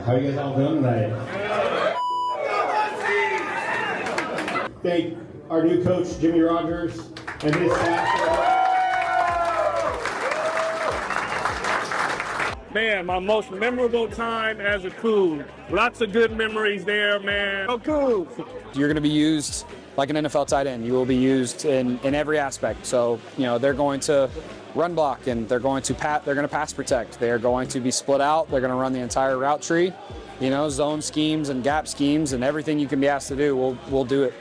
How you guys all doing tonight? Thank our new coach, Jimmy Rogers, and his staff. Man, my most memorable time as a Coug. Lots of good memories there, man. Go Coug! You're going to be used like an NFL tight end. You will be used in every aspect. So, they're going to run block and they're going to pass protect. They're going to be split out. They're going to run the entire route tree. Zone schemes and gap schemes and everything you can be asked to do, we'll do it.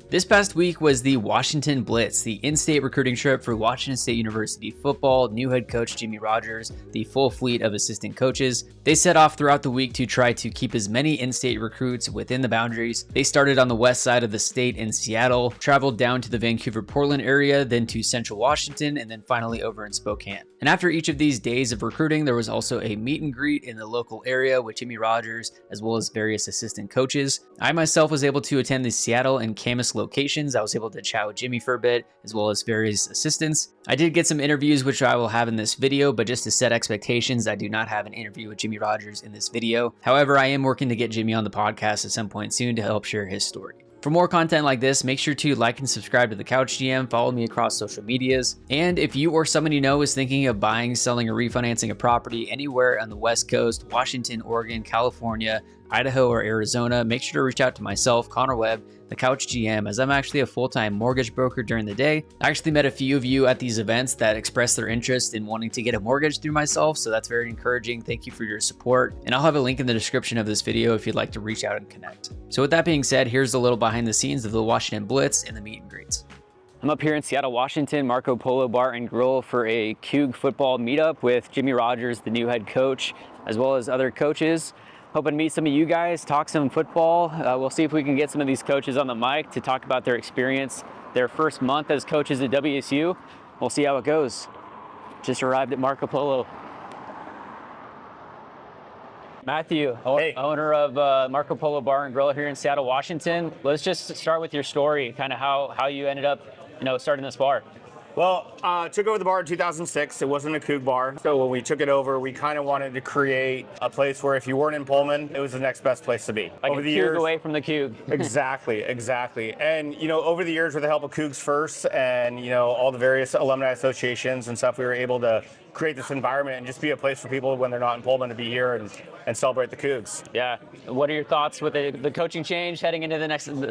This past week was the Washington Blitz, the in-state recruiting trip for Washington State University football, new head coach Jimmy Rogers, the full fleet of assistant coaches. They set off throughout the week to try to keep as many in-state recruits within the boundaries. They started on the west side of the state in Seattle, traveled down to the Vancouver-Portland area, then to Central Washington, and then finally over in Spokane. And after each of these days of recruiting, there was also a meet and greet in the local area with Jimmy Rogers, as well as various assistant coaches. I myself was able to attend the Seattle and Camas locations. I was able to chat with Jimmy for a bit, as well as various assistants. I did get some interviews, which I will have in this video, but just to set expectations, I do not have an interview with Jimmy Rogers in this video. However, I am working to get Jimmy on the podcast at some point soon to help share his story. For more content like this, make sure to like and subscribe to the Couch GM, follow me across social medias, and if you or someone you know is thinking of buying, selling, or refinancing a property anywhere on the West Coast, Washington, Oregon, California, Idaho, or Arizona, make sure to reach out to myself, Connor Webb, the Couch GM, as I'm actually a full-time mortgage broker during the day. I actually met a few of you at these events that expressed their interest in wanting to get a mortgage through myself, so that's very encouraging. Thank you for your support, and I'll have a link in the description of this video if you'd like to reach out and connect. So with that being said, here's a little behind the scenes of the Washington Blitz and the meet and greets. I'm up here in Seattle, Washington, Marco Polo Bar and Grill for a Coug football meetup with Jimmy Rogers, the new head coach, as well as other coaches. Hoping to meet some of you guys, talk some football. We'll see if we can get some of these coaches on the mic to talk about their experience, their first month as coaches at WSU. We'll see how it goes. Just arrived at Marco Polo. Matthew, hey. Owner of Marco Polo Bar and Grill here in Seattle, Washington. Let's just start with your story, kind of how you ended up, starting this bar. Well, took over the bar in 2006. It wasn't a Coug bar. So when we took it over, we kind of wanted to create a place where if you weren't in Pullman, it was the next best place to be. Like over a the Coug years, away from the Coug. Exactly. And, over the years with the help of Cougs First and, all the various alumni associations and stuff, we were able to create this environment and just be a place for people when they're not in Pullman to be here and celebrate the Cougs. Yeah. What are your thoughts with the coaching change heading into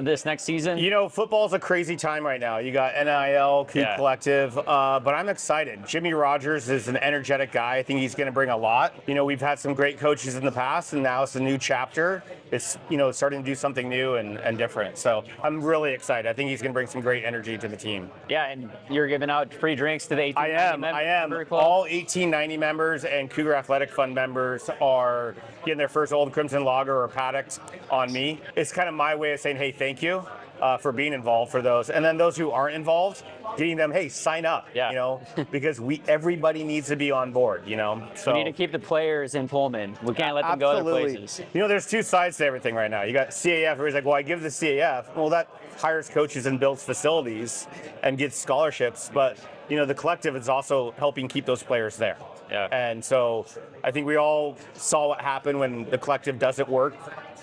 this next season? Football's a crazy time right now. You got NIL, Coug Collective, but I'm excited. Jimmy Rogers is an energetic guy. I think he's going to bring a lot. We've had some great coaches in the past, and now it's a new chapter. It's, starting to do something new and different. So I'm really excited. I think he's going to bring some great energy to the team. Yeah, and you're giving out free drinks to the 1890 members. I am. All 1890 members and Cougar Athletic Fund members are getting their first Old Crimson Lager or Paddock on me. It's kind of my way of saying, hey, thank you for being involved for those. And then those who aren't involved, getting them, hey, sign up, because everybody needs to be on board, So we need to keep the players in Pullman. We can't let them go other places. There's two sides to everything right now. You got CAF, where he's like, well, I give the CAF. Well, that hires coaches and builds facilities and gets scholarships. But, the collective is also helping keep those players there. Yeah. And so I think we all saw what happened when the collective doesn't work,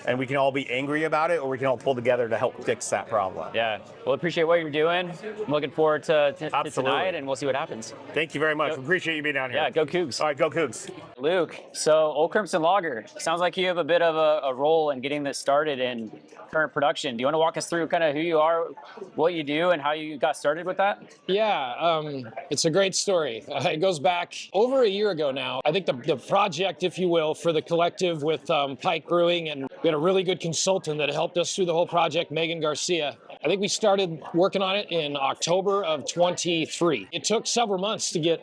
and we can all be angry about it, or we can all pull together to help fix that problem. Yeah. Well, appreciate what you're doing. I'm looking forward to tonight, and we'll see what happens. Thank you very much. Appreciate you being down here. Yeah, go Cougs. All right, go Cougs. Luke, so Old Crimson Lager, sounds like you have a bit of a role in getting this started in current production. Do you want to walk us through kind of who you are, what you do, and how you got started with that? Yeah, it's a great story. It goes back over a year ago now. I think the project, if you will, for the collective with Pike Brewing, and we had a really good consultant that helped us through the whole project, Megan Garcia. I think we started working on it in October of 23. It took several months to get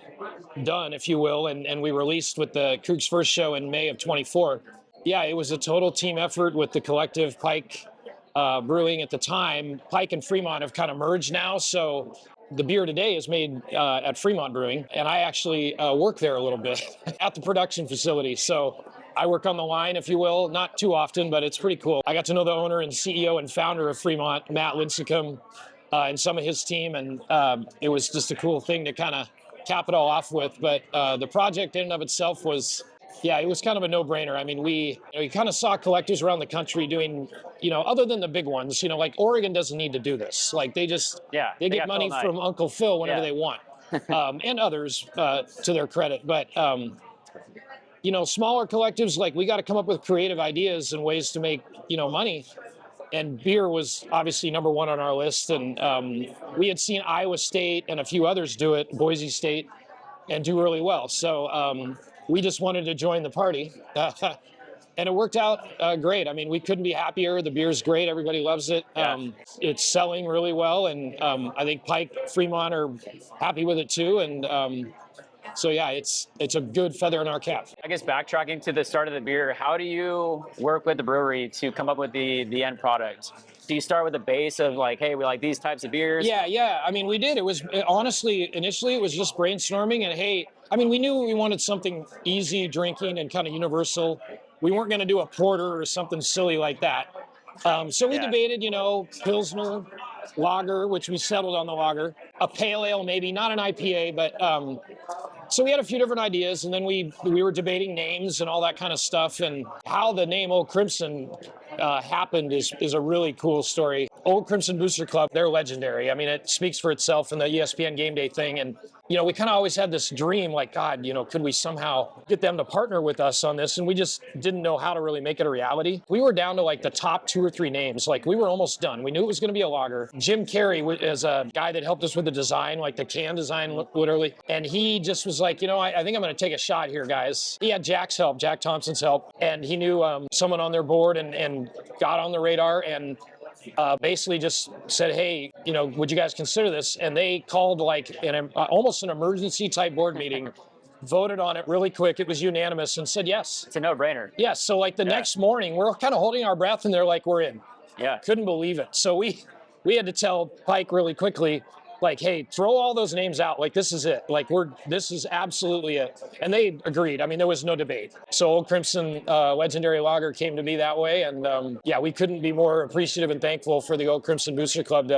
done, if you will, and we released with the Coug's First show in May of 24. Yeah, it was a total team effort with the collective Pike Brewing at the time. Pike and Fremont have kind of merged now, so the beer today is made at Fremont Brewing, and I actually work there a little bit at the production facility. So I work on the line, if you will, not too often, but it's pretty cool. I got to know the owner and CEO and founder of Fremont, Matt Lincecum, and some of his team, and it was just a cool thing to kind of cap it all off with. But the project in and of itself was, yeah, it was kind of a no-brainer. I mean, we kind of saw collectors around the country doing, other than the big ones, like Oregon doesn't need to do this. Like they get money from Uncle Phil whenever they want, and others to their credit. But smaller collectives, like we got to come up with creative ideas and ways to make money. And beer was obviously number one on our list. And we had seen Iowa State and a few others do it, Boise State, and do really well. So we just wanted to join the party. And it worked out great. I mean, we couldn't be happier. The beer's great. Everybody loves it. It's selling really well. And I think Pike, Fremont are happy with it too. And so yeah, it's a good feather in our cap. I guess backtracking to the start of the beer, how do you work with the brewery to come up with the end product? Do you start with a base of like, hey, we like these types of beers? Yeah. I mean, we did. It was honestly, initially, it was just brainstorming. And hey, I mean, we knew we wanted something easy drinking and kind of universal. We weren't going to do a porter or something silly like that. So we debated, Pilsner, lager, which we settled on the lager, a pale ale, maybe not an IPA, but so we had a few different ideas, and then we were debating names and all that kind of stuff, and how the name Old Crimson happened is a really cool story. Old Crimson Booster Club, they're legendary. I mean, it speaks for itself in the ESPN Game Day thing, and we kind of always had this dream, like, God, could we somehow get them to partner with us on this? And we just didn't know how to really make it a reality. We were down to like the top 2 or 3 names. Like we were almost done. We knew it was going to be a lager. Jim Carey is a guy that helped us with the design, like the can design, literally. And he just was like, I think I'm going to take a shot here, guys. He had Jack Thompson's help. And he knew someone on their board and got on the radar and basically just said, hey, would you guys consider this? And they called like almost an emergency type board meeting, voted on it really quick. It was unanimous and said yes. It's a no-brainer. Yes. So like the next morning, we're kind of holding our breath and they're like, we're in. Yeah. Couldn't believe it. So we had to tell Pike really quickly, like, hey, throw all those names out. Like, this is it. Like, this is absolutely it. And they agreed. I mean, there was no debate. So Old Crimson Legendary Lager came to be that way. And we couldn't be more appreciative and thankful for the Old Crimson Booster Club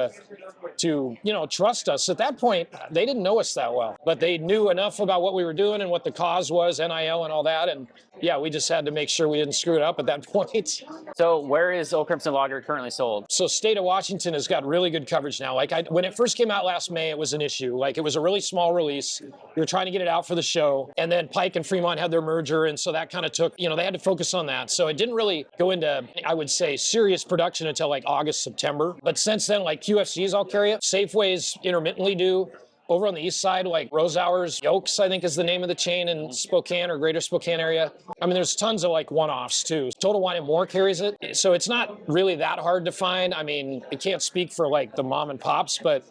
to trust us. At that point, they didn't know us that well, but they knew enough about what we were doing and what the cause was, NIL and all that. And yeah, we just had to make sure we didn't screw it up at that point. So where is Old Crimson Lager currently sold? So state of Washington has got really good coverage now. Like when it first came out last May, it was an issue. Like it was a really small release. We were trying to get it out for the show. And then Pike and Fremont had their merger. And so that kind of took, they had to focus on that. So it didn't really go into, I would say, serious production until like August, September. But since then, like QFCs all carry it. Safeways intermittently do. Over on the east side, like Rose Hours Yolks, I think is the name of the chain in Spokane or greater Spokane area. I mean, there's tons of like one-offs too. Total Wine and More carries it. So it's not really that hard to find. I mean, I can't speak for like the mom and pops, but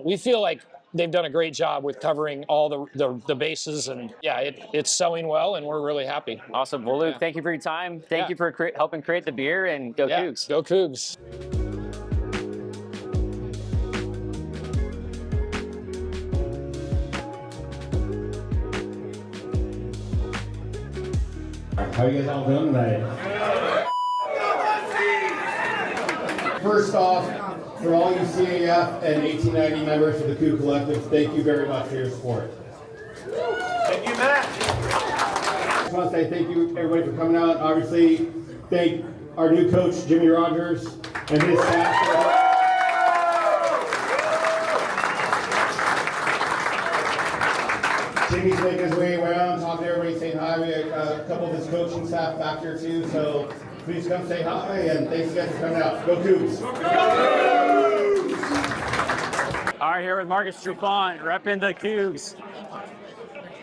we feel like they've done a great job with covering all the bases. And yeah, it's selling well and we're really happy. Awesome. Well, Luke, thank you for your time. Thank you for helping create the beer, and go Cougs. Go Cougs. How you guys all doing tonight? First off, for all you CAF and 1890 members of the Coug Collective, thank you very much for your support. Thank you, Matt. I just want to say thank you, everybody, for coming out. Obviously, thank our new coach, Jimmy Rogers, and his staff. Jimmy's making his way around, talking to everybody, saying hi. We have a couple of his coaching staff back here too, so please come say hi, and thanks again for coming out. Go Cougs! Go Cougs! All right, here with Marcus Trufant, repping the Cougs.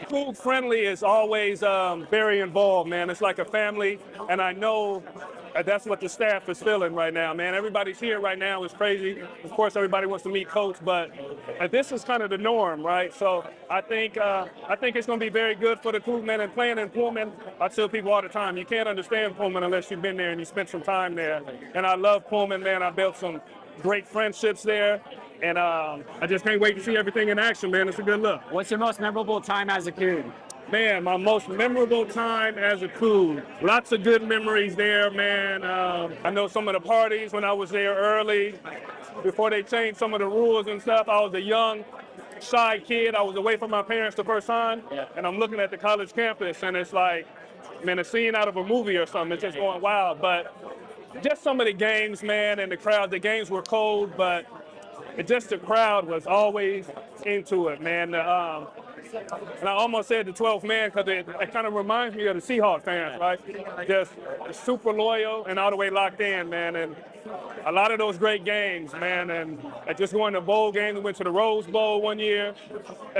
Coug Friendly is always very involved, man. It's like a family, and I know that's what the staff is feeling right now, man. Everybody's here right now. It's crazy. Of course, everybody wants to meet Coach, but this is kind of the norm, right? So I think it's going to be very good for the Coug men. And playing in Pullman, I tell people all the time, you can't understand Pullman unless you've been there and you spent some time there. And I love Pullman, man. I built some great friendships there. And I just can't wait to see everything in action, man. It's a good look. What's your most memorable time as a Coug? Man, my most memorable time as a Coug. Lots of good memories there, man. I know some of the parties when I was there early, before they changed some of the rules and stuff. I was a young shy kid. I was away from my parents the first time, and I'm looking at the college campus, and it's like, man, a scene out of a movie or something. It's just going wild. But just some of the games, man, and the crowd. The games were cold, but the crowd was always into it, man. And I almost said the 12th man because it kind of reminds me of the Seahawks fans, right? Just super loyal and all the way locked in, man. And a lot of those great games, man. And just going to bowl games, we went to the Rose Bowl one year.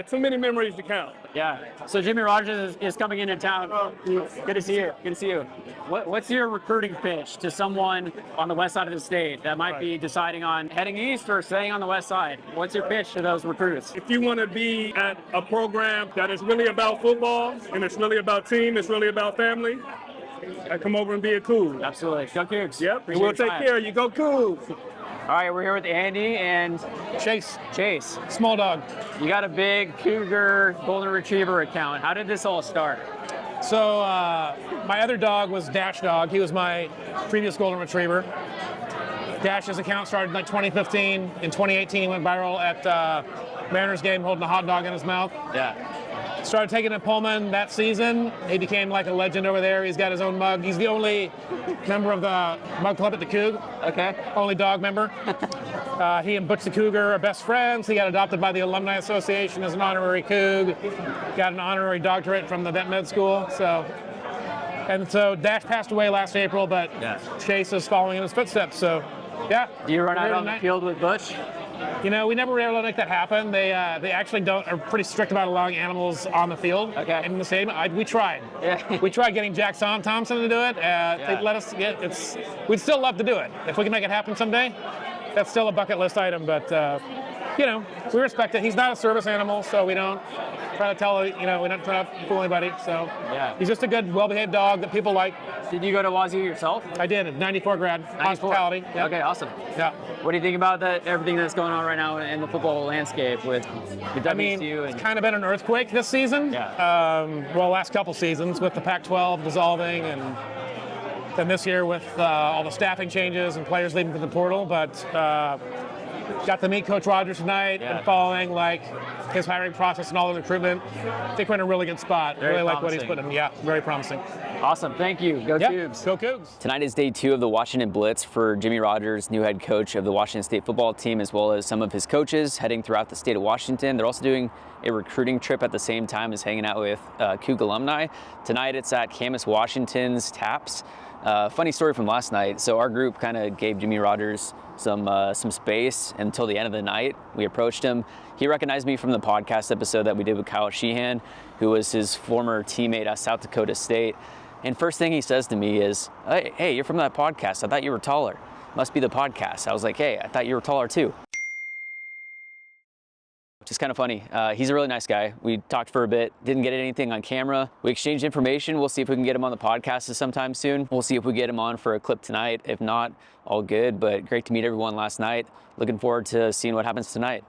Too many memories to count. Yeah. So Jimmy Rogers is coming into town. Good to see you. Good to see you. What's your recruiting pitch to someone on the west side of the state that might be deciding on heading east or staying on the west side? What's your pitch to those recruits? If you want to be at a program that is really about football and it's really about team, it's really about family, come over and be a Coug. Absolutely. Go Cougs. Yep. And we'll take care of you. Go Coug. All right, we're here with Andy and Chase, small dog. You got a big Cougar Golden Retriever account. How did this all start? So my other dog was Dash Dog. He was my previous Golden Retriever. Dash's account started in like 2015. In 2018, he went viral at Mariners game holding a hot dog in his mouth. Yeah. Started taking it to Pullman that season. He became like a legend over there. He's got his own mug. He's the only member of the mug club at the Coug. Okay. Only dog member. He and Butch the Cougar are best friends. He got adopted by the Alumni Association as an honorary Coug. Got an honorary doctorate from the vet med school. So Dash passed away last April, but Chase is following in his footsteps. So, yeah. Do you run out on the field with Butch? You know, we never were able to make that happen. They actually are pretty strict about allowing animals on the field. Okay. In the stadium. We tried. Yeah. We tried getting Jack Thompson to do it. They let us. We'd still love to do it if we can make it happen someday. That's still a bucket list item, but you know, we respect it. He's not a service animal, so we don't try to tell. You know, we don't try to fool anybody. So he's just a good, well-behaved dog that people like. Did you go to WSU yourself? I did. 94 grad. 94. Hospitality. Yep. Okay, awesome. Yeah. What do you think about everything that's going on right now in the football landscape with the WSU? I mean, it's kind of been an earthquake this season. Yeah. Last couple seasons with the Pac-12 dissolving, and then this year with all the staffing changes and players leaving for the portal. But got to meet Coach Rogers tonight and following like his hiring process and all the recruitment. I think we're in a really good spot. Very really promising. like what he's putting in. Yeah, very promising. Awesome. Thank you. Go Cougs. Go Cougs. Tonight is day 2 of the Washington Blitz for Jimmy Rogers, new head coach of the Washington State football team, as well as some of his coaches heading throughout the state of Washington. They're also doing a recruiting trip at the same time as hanging out with Coug alumni. Tonight it's at Camas Washington's Taps. Funny story from last night. So our group kind of gave Jimmy Rogers some space until the end of the night. We approached him. He recognized me from the podcast episode that we did with Kyle Sheehan, who was his former teammate at South Dakota State. And first thing he says to me is, hey, you're from that podcast. I thought you were taller. Must be the podcast. I was like, hey, I thought you were taller too. Which is kind of funny. He's a really nice guy. We talked for a bit, didn't get anything on camera. We exchanged information. We'll see if we can get him on the podcast sometime soon. We'll see if we get him on for a clip tonight. If not, all good, but great to meet everyone last night. Looking forward to seeing what happens tonight.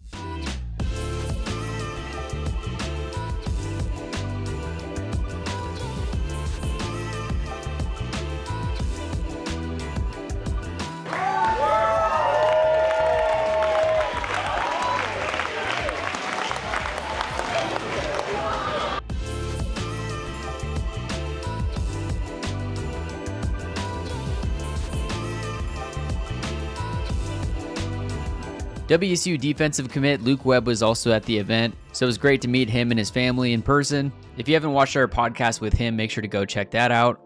WSU defensive commit Luke Webb was also at the event, so it was great to meet him and his family in person. If you haven't watched our podcast with him, make sure to go check that out.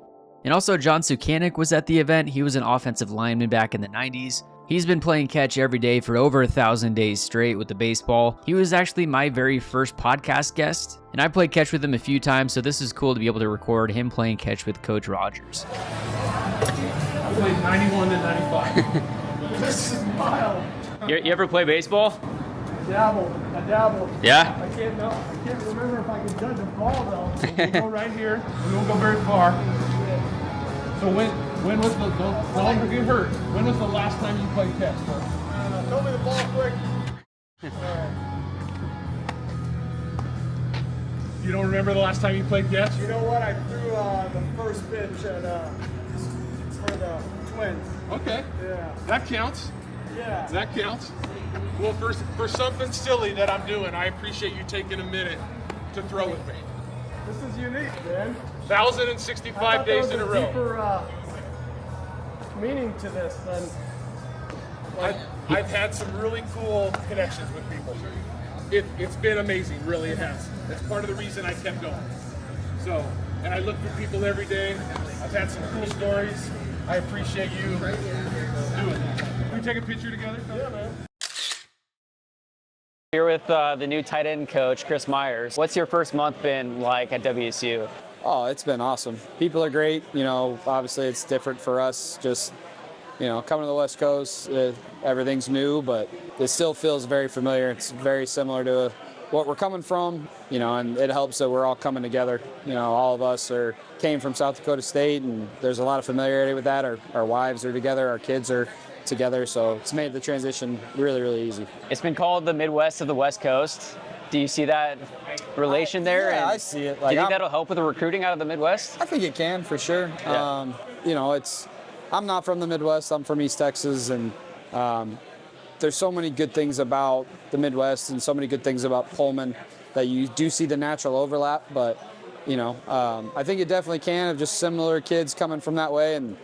And also John Sukanik was at the event. He was an offensive lineman back in the 90s. He's been playing catch every day for over 1,000 days straight with the baseball. He was actually my very first podcast guest, and I played catch with him a few times, so this is cool to be able to record him playing catch with Coach Rogers. I played 91 to 95. This is wild. You ever play baseball? I dabble. Yeah? I can't remember if I can judge a ball though. So we'll go right here. We won't go very far. So when was the longer you hurt? When was the last time you played catch? Throw me the ball quick. You don't remember the last time you played catch? You know what? I threw the first pitch at for the Twins. Okay. Yeah. That counts. That counts. Well, for something silly that I'm doing, I appreciate you taking a minute to throw with me. This is unique, man. 1,065 days in a row. Deeper meaning to this than. I've had some really cool connections with people. It's been amazing, really it has. That's part of the reason I kept going. So, and I look for people every day. I've had some cool stories. I appreciate you doing that. Can we take a picture together? Yeah, man. Here with the new tight end coach, Chris Meyers. What's your first month been like at WSU? Oh, it's been awesome. People are great. You know, obviously it's different for us. Just, you know, coming to the West Coast, everything's new, but it still feels very familiar. It's very similar to what we're coming from, you know, and it helps that we're all coming together. You know, all of us came from South Dakota State, and there's a lot of familiarity with that. Our wives are together, our kids are together, so it's made the transition really, really easy. It's been called the Midwest of the West Coast. Do you see that relation there? Yeah, and I see it. Do you think that'll help with the recruiting out of the Midwest? I think it can, for sure. Yeah. You know, I'm not from the Midwest. I'm from East Texas, and there's so many good things about the Midwest and so many good things about Pullman that you do see the natural overlap. But, you know, I think it definitely can, of just similar kids coming from that way. And,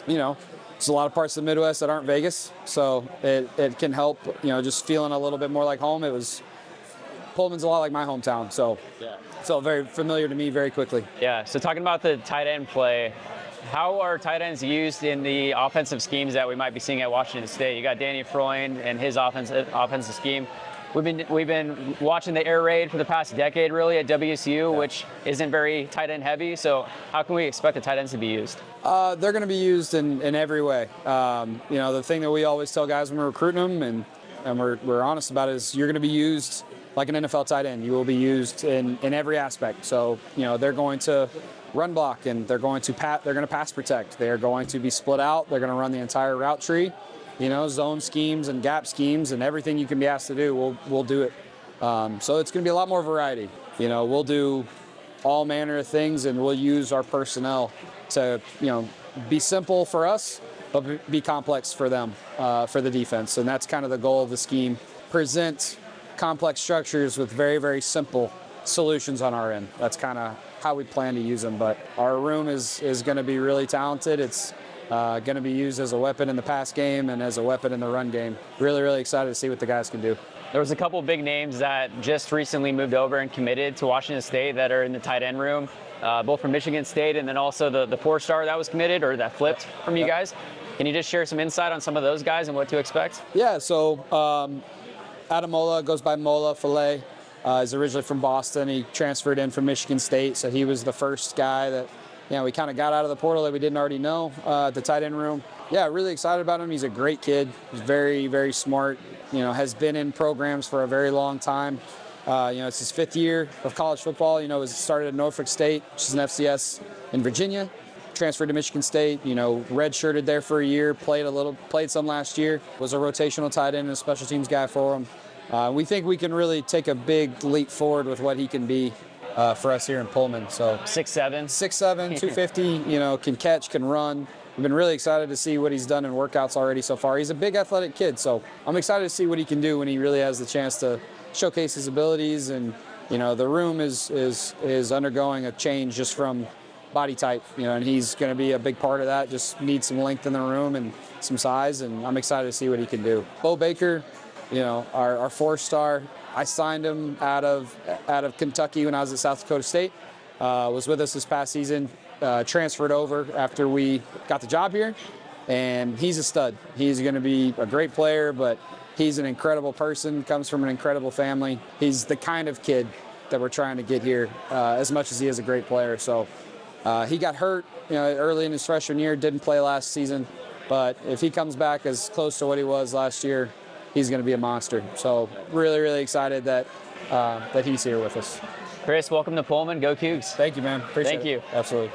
you know, there's a lot of parts of the Midwest that aren't Vegas, so it can help, you know, just feeling a little bit more like home. Pullman's a lot like my hometown, so it felt very familiar to me very quickly. Yeah, so talking about the tight end play, how are tight ends used in the offensive schemes that we might be seeing at Washington State? You got Danny Freund and his offensive scheme. We've been watching the air raid for the past decade, really, at WSU, which isn't very tight end heavy. So how can we expect the tight ends to be used? They're going to be used in every way. You know, the thing that we always tell guys when we're recruiting them, and we're honest about it, is you're going to be used like an NFL tight end. You will be used in every aspect. So, you know, they're going to run block, and they're going to pass protect. They're going to be split out. They're going to run the entire route tree. You know, zone schemes and gap schemes and everything you can be asked to do, we'll do it. So it's going to be a lot more variety. You know, we'll do all manner of things, and we'll use our personnel to, you know, be simple for us, but be complex for them, for the defense. And that's kind of the goal of the scheme. Present complex structures with very, very simple solutions on our end. That's kind of how we plan to use them. But our room is going to be really talented. It's going to be used as a weapon in the pass game and as a weapon in the run game. Really, really excited to see what the guys can do. There was a couple big names that just recently moved over and committed to Washington State that are in the tight end room, both from Michigan State and then also the four-star that was committed or that flipped from you guys. Can you just share some insight on some of those guys and what to expect? Yeah, so Adam Mola goes by Mola Filet. He's originally from Boston. He transferred in from Michigan State, so he was the first guy that, you know, we kind of got out of the portal that we didn't already know at the tight end room. Yeah, really excited about him. He's a great kid. He's very, very smart. You know, has been in programs for a very long time. You know, it's his 5th year of college football. You know, it started at Norfolk State, which is an FCS in Virginia. Transferred to Michigan State. You know, redshirted there for a year. Played some last year. Was a rotational tight end and a special teams guy for him. We think we can really take a big leap forward with what he can be for us here in Pullman. So 6'7", 250. You know, can catch, can run. We've been really excited to see what he's done in workouts already so far. He's a big athletic kid, so I'm excited to see what he can do when he really has the chance to showcase his abilities. And, you know, the room is undergoing a change just from body type, you know, and he's going to be a big part of that. Just needs some length in the room and some size, and I'm excited to see what he can do. Bo Baker, you know, our 4-star. I signed him out of Kentucky when I was at South Dakota State. Was with us this past season. Transferred over after we got the job here, and he's a stud. He's going to be a great player, but he's an incredible person, comes from an incredible family. He's the kind of kid that we're trying to get here as much as he is a great player. So he got hurt, you know, early in his freshman year, didn't play last season, but if he comes back as close to what he was last year, he's going to be a monster. So really, really excited that he's here with us. Chris, welcome to Pullman. Go Cougs. Thank you, man. Appreciate it. Thank you. Absolutely.